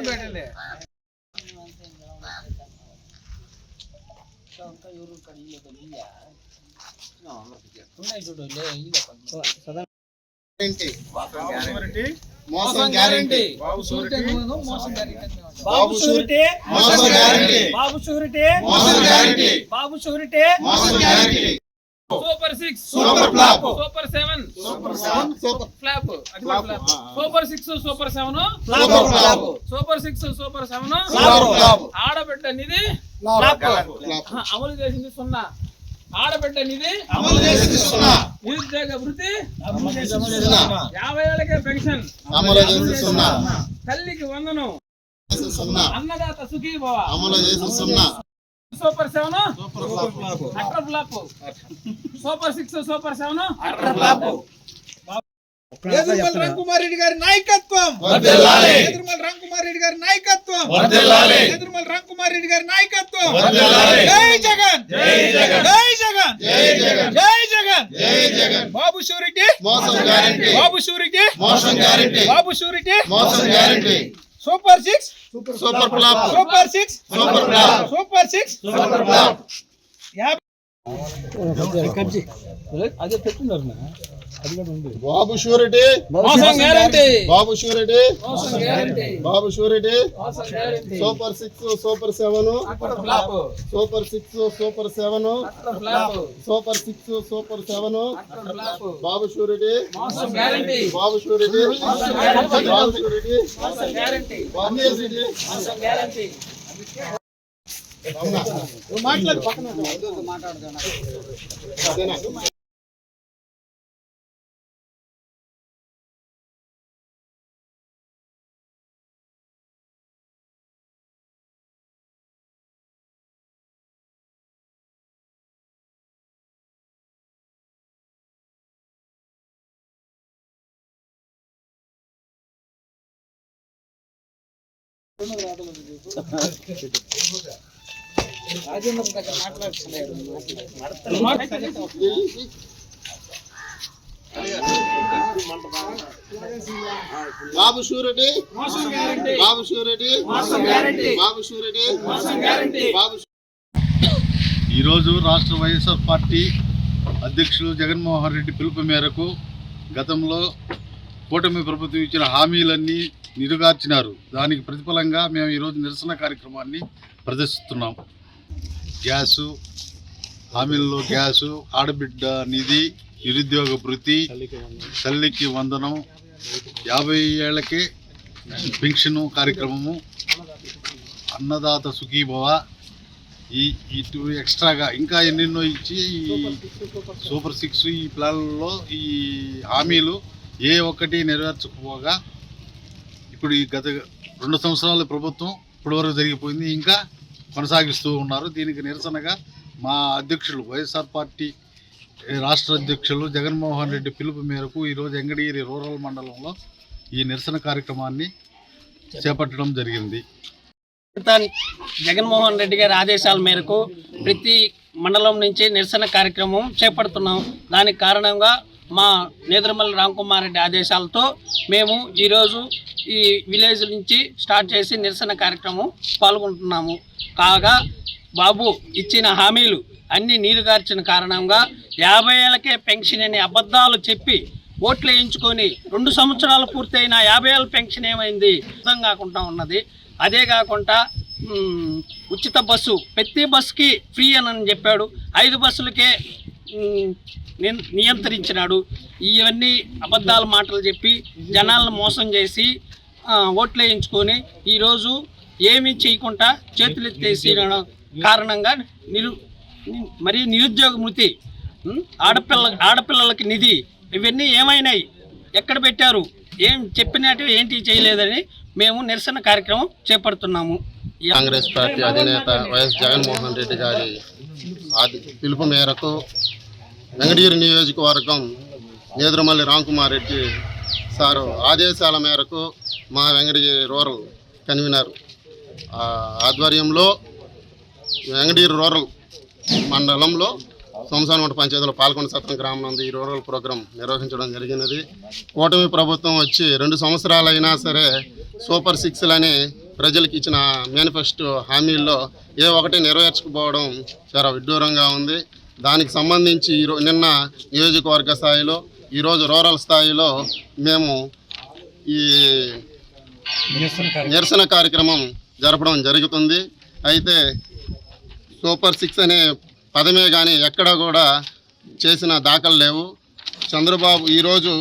పెట్టండి. మోసం guarantee. Babu surety మోసం గ్యారెంటీ. బాబు షూరిటీ మోసం గ్యారెంటీ. బాబు షూరిటీ మోసం గ్యారెంటీ. బాబు షూరిటీ మోసం guarantee. Super 6 super flop. Super 7 super 7 super flop. అది flop. Super 6 super 7 super flop. Super 6 super 7 super flop. ఆడబిడ్డ నిధి ఫ్లాప్. అమలు చేసింది 0. ఆడబిడ్డ నిధి అమలు చేసింది 0. నిరుద్యోగ వృత్తి అమలు చేసింది 0. 50 ఏళ్ళకే పెన్షన్ అమలు చేసింది 0. తల్లికి వందనం 0. అన్నదాత సుఖీ భవ అమలు చేసింది 0. Super 7 super flop. Utter flop. Super 6 super 7 utter flop. Nedurumalli Ramkumar Reddy గారి నాయకత్వం వర్ధిల్లాలి. నేదురుమల్ రాంకుమార్ రెడ్డి గారి నాయకత్వం వర్ధిల్లాలి. నేదురుమల్ రాంకుమార్ రెడ్డి గారి నాయకత్వం వర్ధిల్లాలి. జై జగన్ జై జగన్. జై జగన్ జై జగన్. జై జగన్. జై జగన్. బాబు షూరిటీ మోసం గ్యారెంటీ. బాబు షూరిటీ మోసం గ్యారెంటీ. బాబు షూరిటీ మోసం guarantee. Super 6 super flop. Super 6 super flop. Super 6 super flop. అదే పెట్టున్నారు. బాబు షూరిటీ మోసం గ్యారెంటీ. బాబు షూరిటీ మోసం గ్యారెంటీ. బాబు షూరిటీ మోసం guarantee. Super 6 super 7 utter flop. Super 6 super 7 utter flop. Super 6 super 7 utter flop. Babu surety మోసం guarantee. Babu surety Babu surety మోసం guarantee. Babu surety మోసం guarantee. మాట్లాడు పక్కన మాట్లాడదాం. బాబు షూరిటీ మోసం గ్యారెంటీ. బాబు షూరిటీ మోసం గ్యారెంటీ. బాబు షూరిటీ మోసం గ్యారెంటీ. బాబు. ఈరోజు రాష్ట్ర వైఎస్ఆర్ పార్టీ అధ్యక్షులు జగన్మోహన్ రెడ్డి పిలుపు మేరకు గతంలో కూటమి ప్రభుత్వం ఇచ్చిన హామీలన్నీ నిరుగార్చినారు. దానికి ప్రతిఫలంగా మేము ఈరోజు నిరసన కార్యక్రమాన్ని ప్రదర్శిస్తున్నాం. గ్యాసు హామీల్లో గ్యాసు, ఆడబిడ్డ నిధి, నిరుద్యోగ భృతి, తల్లికి వందనం, 50 ఏళ్లకే పెన్షను కార్యక్రమము, అన్నదాత సుఖీభవ, ఇటు ఎక్స్ట్రాగా ఇంకా ఎన్నెన్నో ఇచ్చి ఈ సూపర్ 6 ఈ ప్లాన్లలో ఈ హామీలు ఏ ఒక్కటి నెరవేర్చకపోగా ఇప్పుడు ఈ గత 2 సంవత్సరాల ప్రభుత్వం ఇప్పటివరకు జరిగిపోయింది, ఇంకా కొనసాగిస్తూ ఉన్నారు. దీనికి నిరసనగా మా అధ్యక్షులు వైఎస్ఆర్ పార్టీ రాష్ట్ర అధ్యక్షులు జగన్మోహన్ రెడ్డి పిలుపు మేరకు ఈరోజు ఎంగడగిరి రూరల్ మండలంలో ఈ నిరసన కార్యక్రమాన్ని చేపట్టడం జరిగింది. జగన్మోహన్ రెడ్డి గారి ఆదేశాల మేరకు ప్రతి మండలం నుంచి నిరసన కార్యక్రమం చేపడుతున్నాం. దానికి కారణంగా మా నేదురుమల్ రాంకుమార్ రెడ్డి ఆదేశాలతో మేము ఈరోజు ఈ విలేజ్ నుంచి స్టార్ట్ చేసి నిరసన కార్యక్రమం పాల్గొంటున్నాము. కాగా బాబు ఇచ్చిన హామీలు అన్నీ నీరుగార్చిన కారణంగా 50 ఏళ్ళకే పెన్షన్ అని అబద్ధాలు చెప్పి ఓట్లు వేయించుకొని 2 సంవత్సరాలు పూర్తయిన 50 ఏళ్ళ పెన్షన్ ఏమైంది అర్థం కాకుండా ఉన్నది. అదే కాకుండా ఉచిత బస్సు ప్రతి బస్సుకి ఫ్రీ అని చెప్పాడు, 5 బస్సులకే నియంత్రించినాడు. ఇవన్నీ అబద్ధాల మాటలు చెప్పి జనాలను మోసం చేసి ఓట్లు వేయించుకొని ఈరోజు ఏమీ చేయకుండా చేతులెత్తేసి కారణంగా మరి నిరుద్యోగ మృతి, ఆడపిల్లలకి నిధి ఇవన్నీ ఏమైనాయి, ఎక్కడ పెట్టారు, ఏం చెప్పినట్టు ఏంటి చేయలేదని మేము నిరసన కార్యక్రమం చేపడుతున్నాము. కాంగ్రెస్ పార్టీ అధినేత వైఎస్ జగన్మోహన్ రెడ్డి గారి పిలుపు మేరకు వెంకటగిరి నియోజకవర్గం నేదురుమల్లి రాంకుమార్ రెడ్డి సారు ఆదేశాల మేరకు మా వెంకటగిరి రూరల్ కన్వీనర్ ఆధ్వర్యంలో వెంకటగిరి రూరల్ మండలంలో సోమసానమట పంచాయతీలో పాల్గొండ సత్రం గ్రామం నందు ఈ రూరల్ ప్రోగ్రాం నిర్వహించడం జరిగినది. కూటమి ప్రభుత్వం వచ్చి 2 సంవత్సరాలైనా సరే సూపర్ 6లని ప్రజలకు ఇచ్చిన మేనిఫెస్టో హామీల్లో ఏ ఒక్కటి నెరవేర్చకపోవడం చాలా విడ్డూరంగా ఉంది. దానికి సంబంధించి నిన్న నియోజకవర్గ స్థాయిలో, ఈరోజు రూరల్ స్థాయిలో మేము ఈ నిరసన కార్యక్రమం జరపడం జరుగుతుంది. అయితే సూపర్ 6 అనే పదమే కానీ ఎక్కడ కూడా చేసిన దాఖలు లేవు. చంద్రబాబు ఈరోజు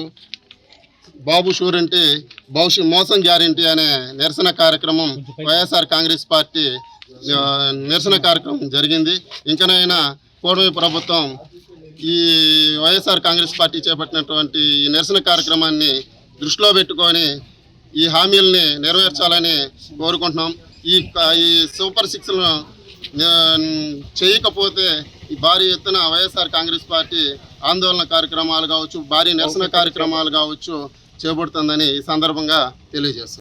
బాబు షూరిటీ మోసం గ్యారంటీ అనే నిరసన కార్యక్రమం వైఎస్ఆర్ కాంగ్రెస్ పార్టీ నిరసన కార్యక్రమం జరిగింది. ఇంకనైనా కూటమి ప్రభుత్వం ఈ వైఎస్ఆర్ కాంగ్రెస్ పార్టీ చేపట్టినటువంటి ఈ నిరసన కార్యక్రమాన్ని దృష్టిలో పెట్టుకొని ఈ హామీలని నెరవేర్చాలని కోరుకుంటున్నాం. ఈ సూపర్ 6లను చేయకపోతే ఈ భారీ ఎత్తున వైఎస్ఆర్ కాంగ్రెస్ పార్టీ ఆందోళన కార్యక్రమాలు కావచ్చు, భారీ నిరసన కార్యక్రమాలు కావచ్చు చేపడుతుందని ఈ సందర్భంగా తెలియజేస్తాం.